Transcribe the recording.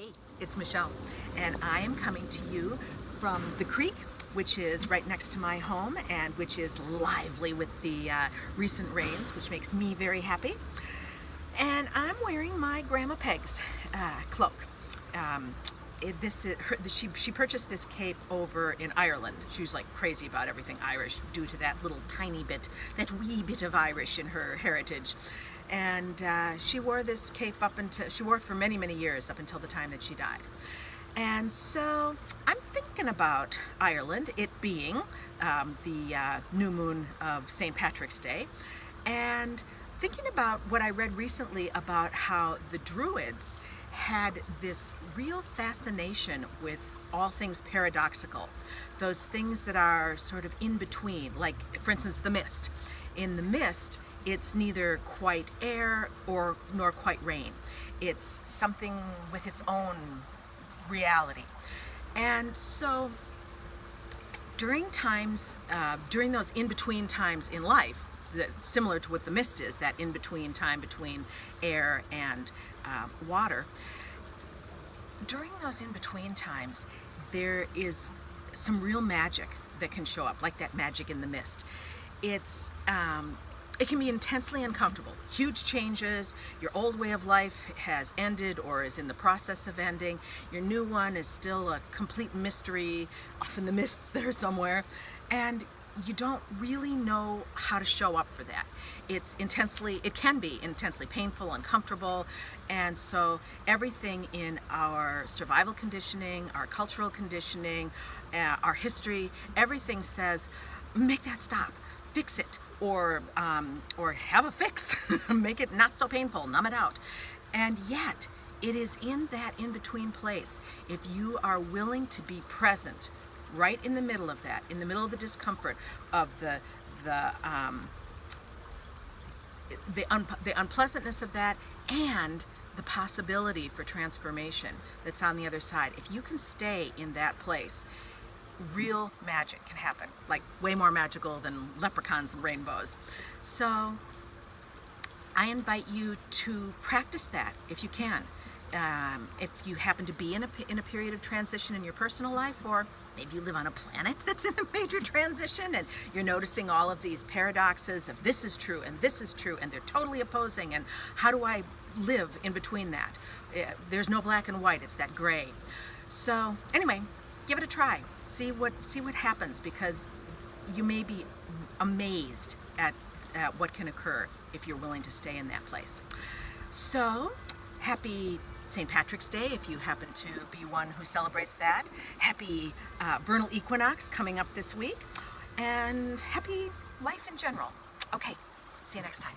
Hey, it's Michelle, and I am coming to you from the creek, which is right next to my home and which is lively with the recent rains, which makes me very happy. And I'm wearing my Grandma Peg's cloak. She purchased this cape over in Ireland. She was like crazy about everything Irish due to that little tiny bit, that wee bit of Irish in her heritage. And she wore this cape she wore it for many, many years up until the time that she died. And so I'm thinking about Ireland, it being the new moon of St. Patrick's Day, and thinking about what I read recently about how the Druids had this real fascination with all things paradoxical, those things that are sort of in between, like for instance the mist. In the mist, it's neither quite air nor quite rain. It's something with its own reality. And so during those in-between times in life, similar to what the mist is, that in-between time between air and water, during those in-between times, there is some real magic that can show up, like that magic in the mist. It can be intensely uncomfortable. Huge changes, your old way of life has ended or is in the process of ending. Your new one is still a complete mystery, off in the mists there somewhere, and you don't really know how to show up for that. It can be intensely painful, uncomfortable, and so everything in our survival conditioning, our cultural conditioning, our history, everything says, make that stop, fix it, or have a fix, make it not so painful, numb it out. And yet, it is in that in-between place, if you are willing to be present, right in the middle of that, in the middle of the discomfort of the unpleasantness of that, and the possibility for transformation that's on the other side. If you can stay in that place, real magic can happen, like way more magical than leprechauns and rainbows. So I invite you to practice that if you can. If you happen to be in a period of transition in your personal life, or maybe you live on a planet that's in a major transition and you're noticing all of these paradoxes of this is true and this is true and they're totally opposing, and how do I live in between that? There's no black and white, it's that gray. So anyway, give it a try. See what happens, because you may be amazed at what can occur if you're willing to stay in that place. So happy St. Patrick's Day if you happen to be one who celebrates that. Happy vernal equinox coming up this week, and happy life in general. Okay, see you next time.